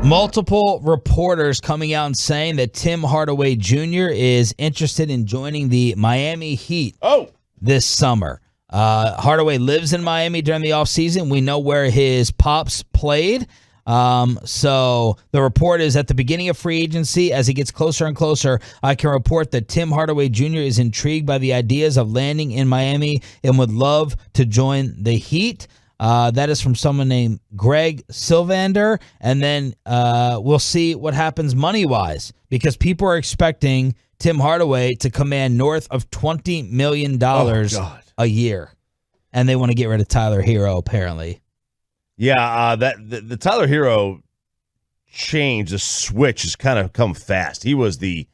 Multiple reporters coming out and saying that Tim Hardaway Jr. is interested in joining the Miami Heat this summer. Hardaway lives in Miami during the offseason. We know where his pops played. So the report is at the beginning of free agency, as he gets closer and closer, I can report that Tim Hardaway Jr. is intrigued by the ideas of landing in Miami and would love to join the Heat. That is from someone named Greg Sylvander. And then we'll see what happens money-wise, because people are expecting Tim Hardaway to command north of $20 million a year. And they want to get rid of Tyler Hero, apparently. Yeah, the Tyler Hero change, the switch has kind of come fast. He was the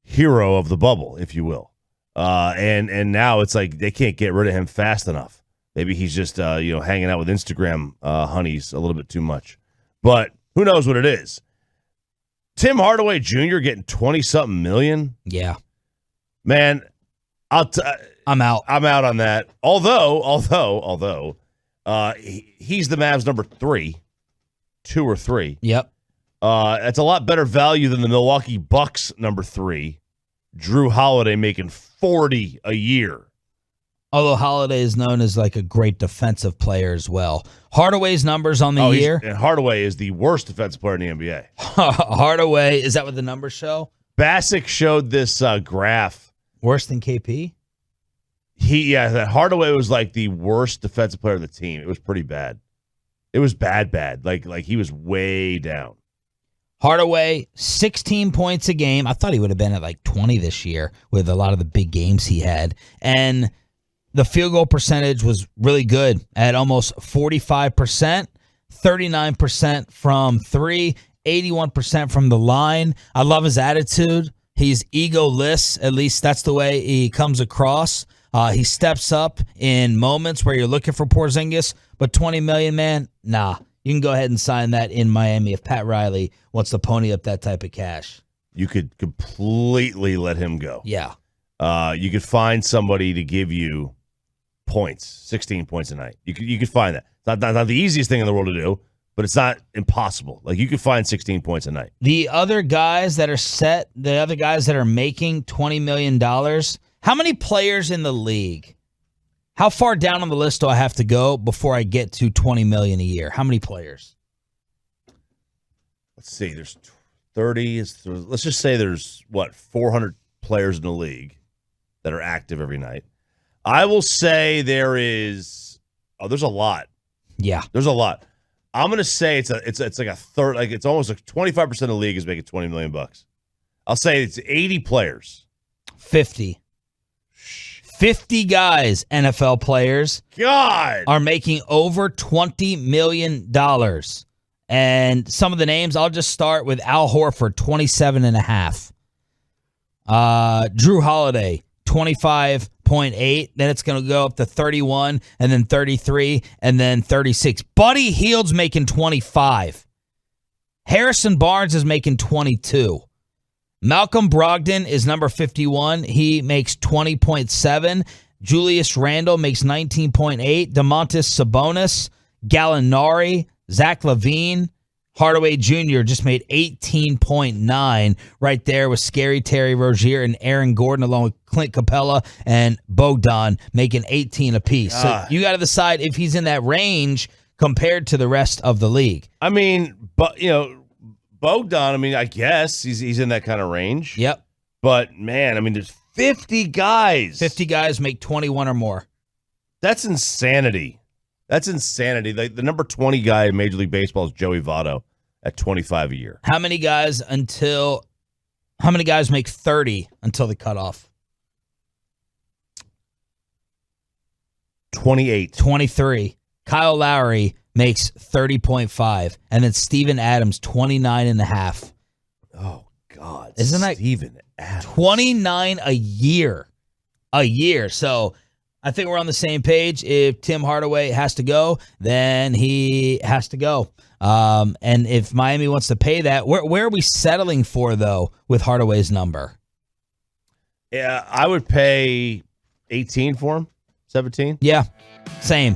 hero of the bubble, if you will. And now it's like they can't get rid of him fast enough. Maybe he's just hanging out with Instagram honeys a little bit too much. But who knows what it is. Tim Hardaway Jr. getting 20-something million? Yeah. Man, I'm out. I'm out on that. Although he's the Mavs number 2 or 3. Yep. That's a lot better value than the Milwaukee Bucks number 3. Drew Holiday making $40 a year. Although Holiday is known as like a great defensive player as well. Hardaway's numbers on the year. And Hardaway is the worst defensive player in the NBA. Hardaway, is that what the numbers show? Bassick showed this graph. Worse than KP? That Hardaway was like the worst defensive player on the team. It was pretty bad. It was bad. Like he was way down. Hardaway, 16 points a game. I thought he would have been at like 20 this year with a lot of the big games he had. And the field goal percentage was really good at almost 45%, 39% from 3, 81% from the line. I love his attitude. He's egoless. At least that's the way he comes across. He steps up in moments where you're looking for Porzingis, but $20 million, man, nah. You can go ahead and sign that in Miami if Pat Riley wants to pony up that type of cash. You could completely let him go. Yeah. You could find somebody to give you points, 16 points a night. You could find that. It's not the easiest thing in the world to do, but it's not impossible. Like, you could find 16 points a night. The other guys that are making $20 million, how many players in the league? How far down on the list do I have to go before I get to $20 million a year? How many players? Let's see. There's 30. Let's just say there's, 400 players in the league that are active every night. I will say there's a lot. Yeah. There's a lot. I'm going to say it's like a third, like it's almost like 25% of the league is making $20 million. I'll say it's 80 players. 50 guys, NFL players, are making over $20 million. And some of the names, I'll just start with Al Horford, 27.5. Drew Holiday, 25.8. Then it's going to go up to 31, and then 33, and then 36. Buddy Hield's making 25. Harrison Barnes is making 22. Malcolm Brogdon is number 51. He makes 20.7. Julius Randle makes 19.8. Domantas Sabonis, Gallinari, Zach LaVine, Hardaway Jr. just made 18.9 right there with Scary Terry Rozier and Aaron Gordon, along with Clint Capella and Bogdan, making 18 apiece. So you got to decide if he's in that range compared to the rest of the league. I mean, but Bogdan, I guess he's in that kind of range. Yep. But, man, there's 50 guys. 50 guys make 21 or more. That's insanity. The number 20 guy in Major League Baseball is Joey Votto at 25 a year. How many guys make 30 until the cutoff? 28. 23. Kyle Lowry makes 30.5, and then Steven Adams 29.5. Oh God! Isn't that Steven Adams 29 a year? So I think we're on the same page. If Tim Hardaway has to go, then he has to go. And if Miami wants to pay that, where are we settling for though with Hardaway's number? Yeah, I would pay 18 for him. 17. Yeah, same.